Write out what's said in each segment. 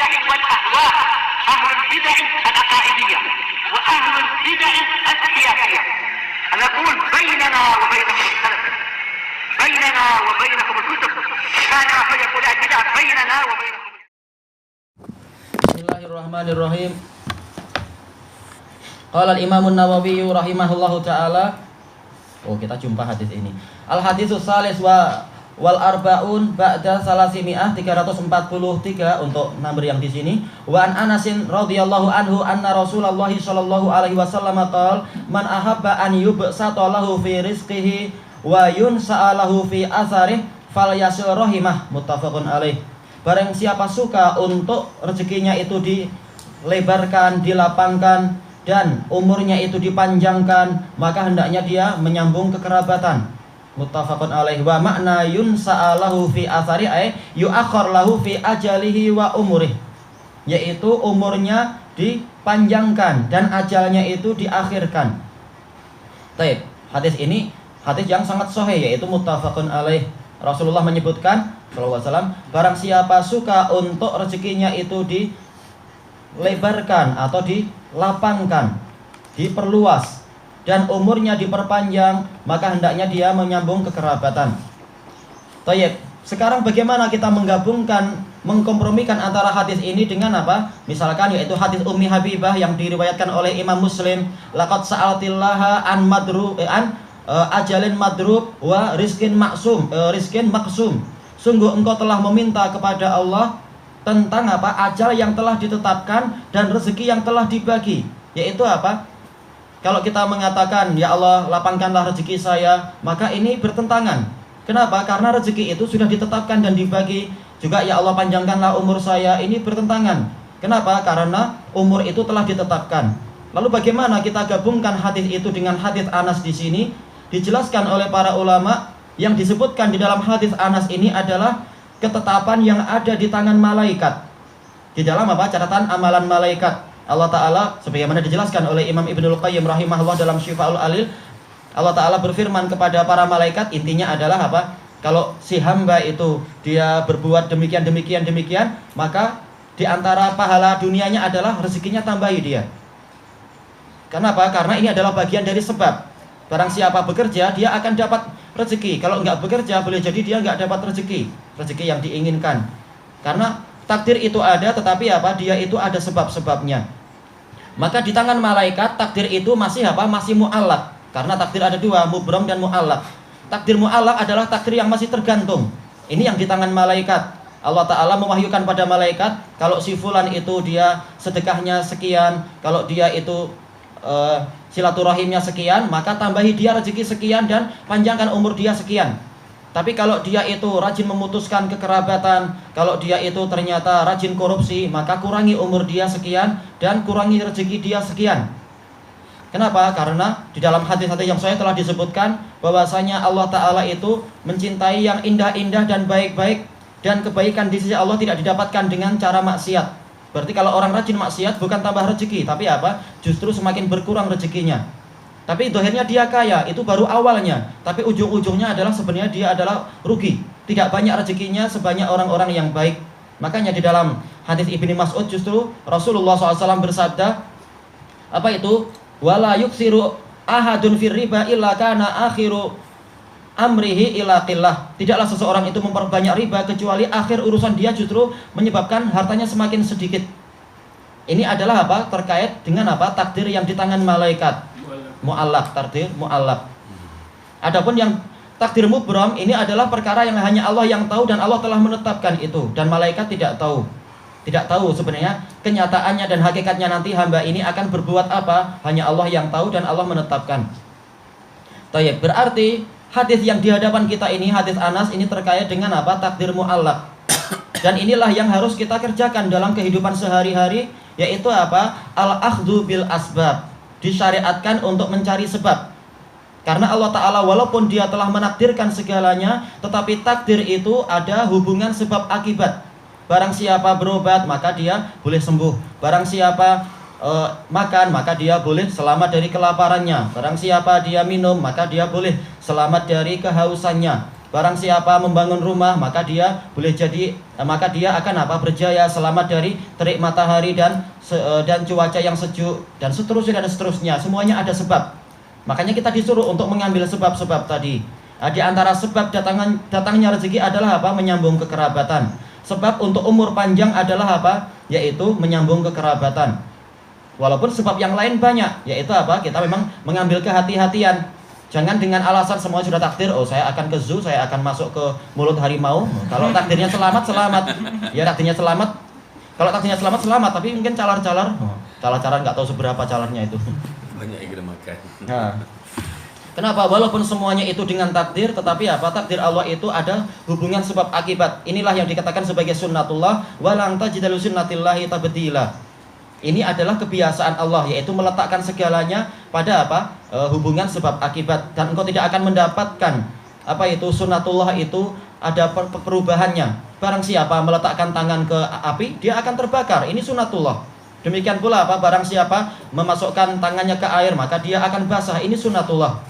البدع والأهواء، أهل البدع العقائدية وأهل البدع السياسية. نقول بيننا وبينكم السلف، بيننا وبينكم الكتب، كان فيقول البدع بيننا وبينكم. Bismillahirrahmanirrahim. Qala al-Imam an-Nawawi rahimahullahu taala. Oh, kita jumpa hadis ini. Al-haditsus salis wal arbaun ba'da salasimi'ah 343 untuk nomor yang di sini. Wa an Anasin radhiyallahu anhu anna Rasulullah sallallahu alaihi wasallam qala man ahabba an yubsata lahu fi rizqihi wa yunsa'alahu fi asarihi falyasil rahimah, muttafaqun alaih. Barang siapa suka untuk rezekinya itu dilebarkan, dilapangkan, dan umurnya itu dipanjangkan, maka hendaknya dia menyambung kekerabatan. Muttafaqun alaih. Wa makna yunsa'alahu fi athari ay yu'akhkhar lahu fi ajalihi wa umurih, yaitu umurnya dipanjangkan dan ajalnya itu diakhirkan. Baik, hadis ini hadis yang sangat sahih, yaitu muttafaqun alaih. Rasulullah menyebutkan sallallahu alaihi wasallam, barang siapa suka untuk rezekinya itu dilebarkan atau dilapangkan, diperluas, dan umurnya diperpanjang, maka hendaknya dia menyambung kekerabatan. Tayyib, sekarang bagaimana kita mengkompromikan antara hadis ini dengan apa? Misalkan yaitu hadis Ummi Habibah yang diriwayatkan oleh Imam Muslim, laqad sa'altillaha an ajalin madrub wa rizkin maksum, rizkin maksum. Sungguh engkau telah meminta kepada Allah tentang apa? Ajal yang telah ditetapkan dan rezeki yang telah dibagi. Yaitu apa? Kalau kita mengatakan, ya Allah lapangkanlah rezeki saya, maka ini bertentangan. Kenapa? Karena rezeki itu sudah ditetapkan dan dibagi. Juga ya Allah panjangkanlah umur saya, ini bertentangan. Kenapa? Karena umur itu telah ditetapkan. Lalu bagaimana kita gabungkan hadis itu dengan hadis Anas di sini? Dijelaskan oleh para ulama, yang disebutkan di dalam hadis Anas ini adalah ketetapan yang ada di tangan malaikat. Di dalam apa? Catatan amalan malaikat. Allah Ta'ala sebagaimana dijelaskan oleh Imam Ibnul Qayyim rahimahullah dalam Syifa'ul Alil, Allah Ta'ala berfirman kepada para malaikat, intinya adalah apa? Kalau si hamba itu dia berbuat demikian, maka di antara pahala dunianya adalah rezekinya tambahi dia. Kenapa? Karena ini adalah bagian dari sebab. Barang siapa bekerja, dia akan dapat rezeki. Kalau enggak bekerja, boleh jadi dia enggak dapat rezeki yang diinginkan. Karena takdir itu ada, tetapi apa? Dia itu ada sebab-sebabnya. Maka di tangan malaikat takdir itu masih apa? Masih mu'allaq. Karena takdir ada dua, mubram dan mu'allaq. Takdir mu'allaq adalah takdir yang masih tergantung. Ini yang di tangan malaikat. Allah Ta'ala mewahyukan pada malaikat, kalau si fulan itu dia sedekahnya sekian, kalau dia itu silaturahimnya sekian, maka tambahi dia rezeki sekian dan panjangkan umur dia sekian. Tapi kalau dia itu rajin memutuskan kekerabatan, kalau dia itu ternyata rajin korupsi, maka kurangi umur dia sekian dan kurangi rezeki dia sekian. Kenapa? Karena di dalam hadis-hadis yang saya telah disebutkan bahwasanya Allah Ta'ala itu mencintai yang indah-indah dan baik-baik, dan kebaikan di sisi Allah tidak didapatkan dengan cara maksiat. Berarti kalau orang rajin maksiat bukan tambah rezeki, tapi apa? Justru semakin berkurang rezekinya. Tapi dohirnya dia kaya, itu baru awalnya. Tapi ujung-ujungnya adalah sebenarnya dia adalah rugi. Tidak banyak rezekinya sebanyak orang-orang yang baik. Makanya di dalam hadis Ibnu Mas'ud justru Rasulullah SAW bersabda, apa itu? Wala yuksiru ahadun fir riba illa kana akhiru amrihi ila qillah. Tidaklah seseorang itu memperbanyak riba kecuali akhir urusan dia justru menyebabkan hartanya semakin sedikit. Ini adalah apa? Terkait dengan apa? Takdir yang di tangan malaikat. Mu'allaq, takdir mu'allaq. Adapun yang takdir mubram, ini adalah perkara yang hanya Allah yang tahu dan Allah telah menetapkan itu, dan malaikat tidak tahu. Tidak tahu sebenarnya kenyataannya dan hakikatnya nanti hamba ini akan berbuat apa, hanya Allah yang tahu dan Allah menetapkan. Tayyib, berarti hadis yang di hadapan kita ini, hadis Anas ini terkait dengan apa? Takdir mu'allaq. Dan inilah yang harus kita kerjakan dalam kehidupan sehari-hari, yaitu apa? Al-akhdhu bil asbab. Disyariatkan untuk mencari sebab. Karena Allah Ta'ala walaupun dia telah menakdirkan segalanya, tetapi takdir itu ada hubungan sebab akibat. Barang siapa berobat, maka dia boleh sembuh. Barang siapa makan, maka dia boleh selamat dari kelaparannya. Barang siapa dia minum, maka dia boleh selamat dari kehausannya. barang siapa membangun rumah maka dia boleh jadi maka dia akan apa? Berjaya, selamat dari terik matahari dan cuaca yang sejuk dan seterusnya. Semuanya ada sebab. Makanya kita disuruh untuk mengambil sebab-sebab tadi. Di antara sebab datangnya rezeki adalah apa? Menyambung kekerabatan. Sebab untuk umur panjang adalah apa? Yaitu menyambung kekerabatan. Walaupun sebab yang lain banyak, yaitu apa? Kita memang mengambil kehati-hatian. Jangan dengan alasan semua sudah takdir, oh saya akan ke zoo, saya akan masuk ke mulut harimau. Kalau takdirnya selamat, selamat. Ya takdirnya selamat. Kalau takdirnya selamat, selamat. Tapi mungkin calar-calar nggak tahu seberapa calarnya itu. Banyak yang kena makan. Nah, kenapa? Walaupun semuanya itu dengan takdir, tetapi apa? Takdir Allah itu ada hubungan sebab akibat. Inilah yang dikatakan sebagai sunnatullah, walang tajida li sunnatillahi tabdila. Ini adalah kebiasaan Allah, yaitu meletakkan segalanya pada apa? Hubungan sebab akibat, dan engkau tidak akan mendapatkan apa itu sunnatullah itu ada perubahannya. Barang siapa meletakkan tangan ke api, dia akan terbakar. Ini sunnatullah. Demikian pula apa? Barang siapa memasukkan tangannya ke air, maka dia akan basah. Ini sunnatullah.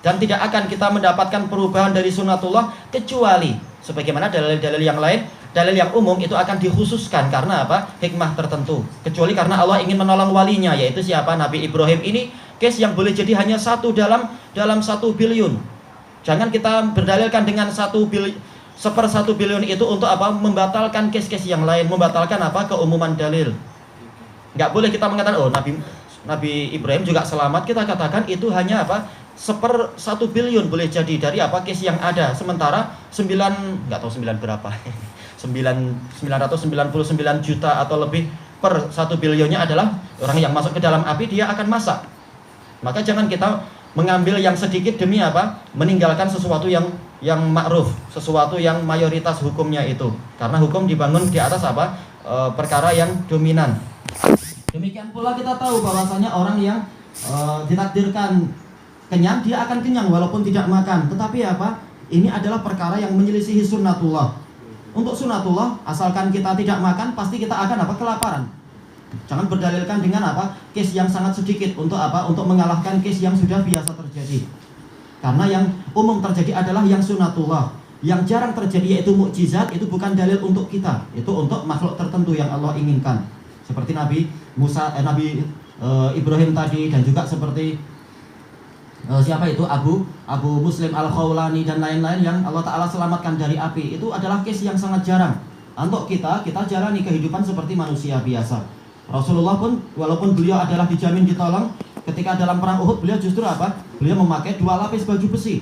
Dan tidak akan kita mendapatkan perubahan dari sunnatullah kecuali sebagaimana dalil-dalil yang lain, dalil yang umum itu akan dikhususkan karena apa? Hikmah tertentu. Kecuali karena Allah ingin menolong walinya, yaitu siapa? Nabi Ibrahim. Ini case yang boleh jadi hanya satu dalam 1 billion. Jangan kita berdalilkan dengan 1 billion itu untuk apa? Membatalkan case-case yang lain, membatalkan apa? Keumuman dalil. Nggak boleh kita mengatakan, oh Nabi Ibrahim juga selamat. Kita katakan itu hanya apa? 1 billion boleh jadi dari apa? Case yang ada. Sementara 9 berapa 999 juta atau lebih per 1 bilionnya adalah orang yang masuk ke dalam api, dia akan masak. Maka jangan kita mengambil yang sedikit demi apa? Meninggalkan sesuatu yang ma'ruf, sesuatu yang mayoritas hukumnya itu. Karena hukum dibangun di atas apa? Perkara yang dominan. Demikian pula kita tahu bahwasanya orang yang ditakdirkan kenyang, dia akan kenyang walaupun tidak makan. Tetapi apa? Ini adalah perkara yang menyelisihi sunnatullah. Untuk sunnatullah, asalkan kita tidak makan, pasti kita akan apa? Kelaparan. Jangan berdalilkan dengan apa? Case yang sangat sedikit untuk apa? Untuk mengalahkan case yang sudah biasa terjadi. Karena yang umum terjadi adalah yang sunnatullah. Yang jarang terjadi yaitu mukjizat, itu bukan dalil untuk kita. Itu untuk makhluk tertentu yang Allah inginkan. Seperti Nabi Ibrahim tadi, dan juga seperti siapa itu? Abu Muslim Al-Khawlani dan lain-lain yang Allah Ta'ala selamatkan dari api. Itu adalah case yang sangat jarang. Untuk kita jalani kehidupan seperti manusia biasa. Rasulullah pun walaupun beliau adalah dijamin ditolong, ketika dalam perang Uhud beliau justru apa? Beliau memakai 2 lapis baju besi.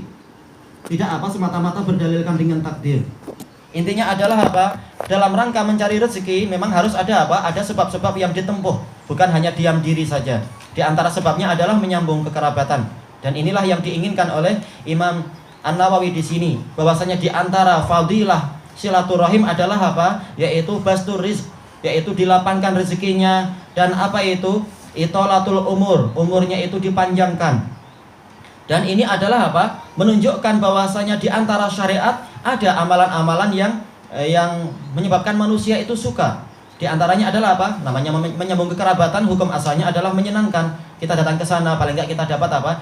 Tidak apa semata-mata berdalilkan dengan takdir. Intinya adalah apa? Dalam rangka mencari rezeki memang harus ada apa? Ada sebab-sebab yang ditempuh, bukan hanya diam diri saja. Di antara sebabnya adalah menyambung kekerabatan. Dan inilah yang diinginkan oleh Imam An-Nawawi di sini, bahwasanya di antara fadilah silaturahim adalah apa? Yaitu bastur rizq, yaitu dilapangkan rezekinya, dan apa itu? Itolatul umurnya itu dipanjangkan. Dan ini adalah apa? Menunjukkan bahwasanya di antara syariat ada amalan-amalan yang menyebabkan manusia itu suka. Di antaranya adalah apa? Namanya menyambung kekerabatan. Hukum asalnya adalah menyenangkan. Kita datang ke sana, paling nggak kita dapat apa?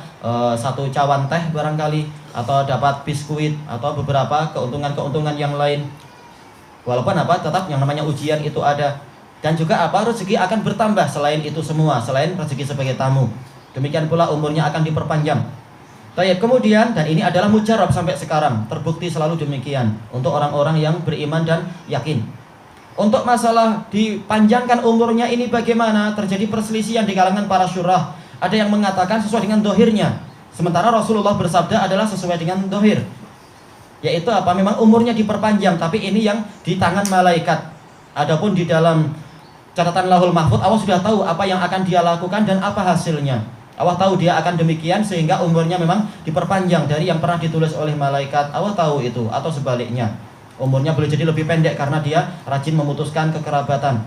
1 cawan teh barangkali, atau dapat biskuit, atau beberapa keuntungan-keuntungan yang lain. Walaupun apa? Tetap yang namanya ujian itu ada. Dan juga apa? Rezeki akan bertambah selain itu semua, selain rezeki sebagai tamu. Demikian pula umurnya akan diperpanjang. Baik, kemudian, dan ini adalah mujarab sampai sekarang, terbukti selalu demikian untuk orang-orang yang beriman dan yakin. Untuk masalah dipanjangkan umurnya ini bagaimana? Terjadi perselisihan di kalangan para syurah. Ada yang mengatakan sesuai dengan dohirnya, sementara Rasulullah bersabda adalah sesuai dengan dohir, yaitu apa? Memang umurnya diperpanjang, tapi ini yang di tangan malaikat. Adapun di dalam catatan Lauhul Mahfuz, Allah sudah tahu apa yang akan dia lakukan dan apa hasilnya. Allah tahu dia akan demikian sehingga umurnya memang diperpanjang dari yang pernah ditulis oleh malaikat. Allah tahu itu, atau sebaliknya. Umurnya boleh jadi lebih pendek karena dia rajin memutuskan kekerabatan.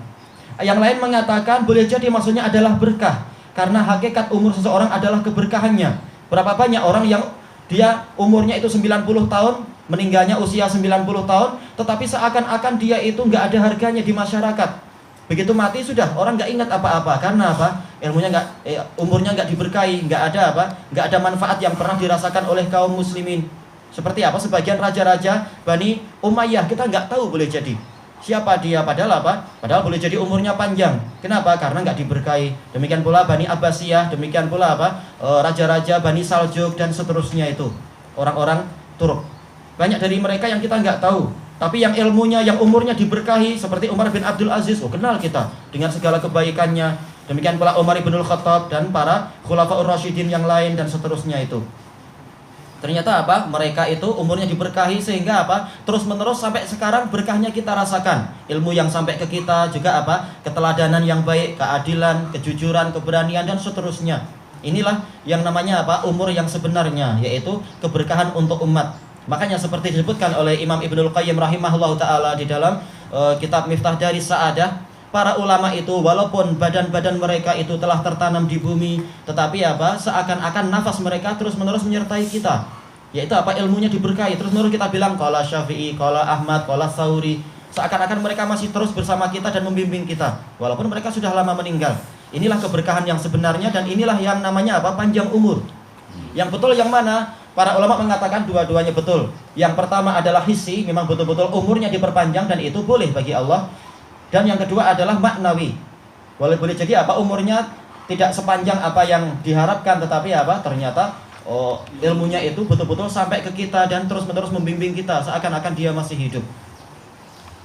Yang lain mengatakan boleh jadi maksudnya adalah berkah, karena hakikat umur seseorang adalah keberkahannya. Berapa banyak orang yang dia umurnya itu 90 tahun, meninggalnya usia 90 tahun, tetapi seakan-akan dia itu nggak ada harganya di masyarakat. Begitu mati sudah orang nggak ingat apa-apa. Karena apa? Umurnya nggak diberkahi, nggak ada apa? Nggak ada manfaat yang pernah dirasakan oleh kaum muslimin. Seperti apa? Sebagian raja-raja Bani Umayyah kita nggak tahu boleh jadi siapa dia, padahal apa? Padahal boleh jadi umurnya panjang. Kenapa? Karena nggak diberkahi. Demikian pula Bani Abbasiyah, demikian pula apa? Raja-raja Bani Saljuk dan seterusnya itu. Orang-orang Turk. Banyak dari mereka yang kita nggak tahu. Tapi yang ilmunya, yang umurnya diberkahi seperti Umar bin Abdul Aziz. Oh, kenal kita dengan segala kebaikannya. Demikian pula Umar ibnul Khattab dan para Khulafaur Rasyidin yang lain dan seterusnya itu. Ternyata apa? Mereka itu umurnya diberkahi sehingga apa? Terus menerus sampai sekarang berkahnya kita rasakan. Ilmu yang sampai ke kita juga apa? Keteladanan yang baik, keadilan, kejujuran, keberanian dan seterusnya. Inilah yang namanya apa? Umur yang sebenarnya, yaitu keberkahan untuk umat. Makanya seperti disebutkan oleh Imam Ibnul Qayyim rahimahullah ta'ala di dalam kitab Miftah Daris Sa'adah, para ulama itu walaupun badan-badan mereka itu telah tertanam di bumi, tetapi apa? Seakan-akan nafas mereka terus-menerus menyertai kita. Yaitu apa? Ilmunya diberkahi. Terus-menerus kita bilang qala Syafi'i, qala Ahmad, qala Tsauri. Seakan-akan mereka masih terus bersama kita dan membimbing kita walaupun mereka sudah lama meninggal. Inilah keberkahan yang sebenarnya dan inilah yang namanya apa? Panjang umur. Yang betul yang mana? Para ulama mengatakan dua-duanya betul. Yang pertama adalah hissi, memang betul-betul umurnya diperpanjang dan itu boleh bagi Allah. Dan yang kedua adalah maknawi. Boleh jadi apa? Umurnya tidak sepanjang apa yang diharapkan, tetapi apa? Ternyata ilmunya itu betul-betul sampai ke kita dan terus-menerus membimbing kita seakan-akan dia masih hidup.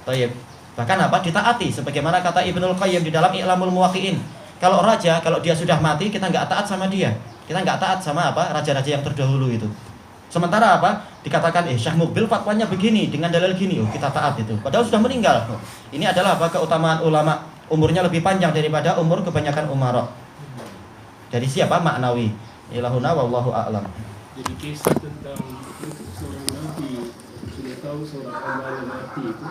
Tayyib. Bahkan apa? Ditaati sebagaimana kata Ibnul Qayyim di dalam I'lamul Muwaqqi'in. Kalau raja, kalau dia sudah mati, kita nggak taat sama dia. Kita nggak taat sama apa? Raja-raja yang terdahulu itu. Sementara apa? Dikatakan Syekh Mukbil fatwanya begini dengan dalil gini, kita taat itu. Padahal sudah meninggal. Ini adalah apa? Keutamaan ulama. Umurnya lebih panjang daripada umur kebanyakan umara. Dari siapa? Maknawi. Ilahuna wallahu a'lam. Jadi kisah tentang seorang nabi, sudah tahu seorang amalan mati itu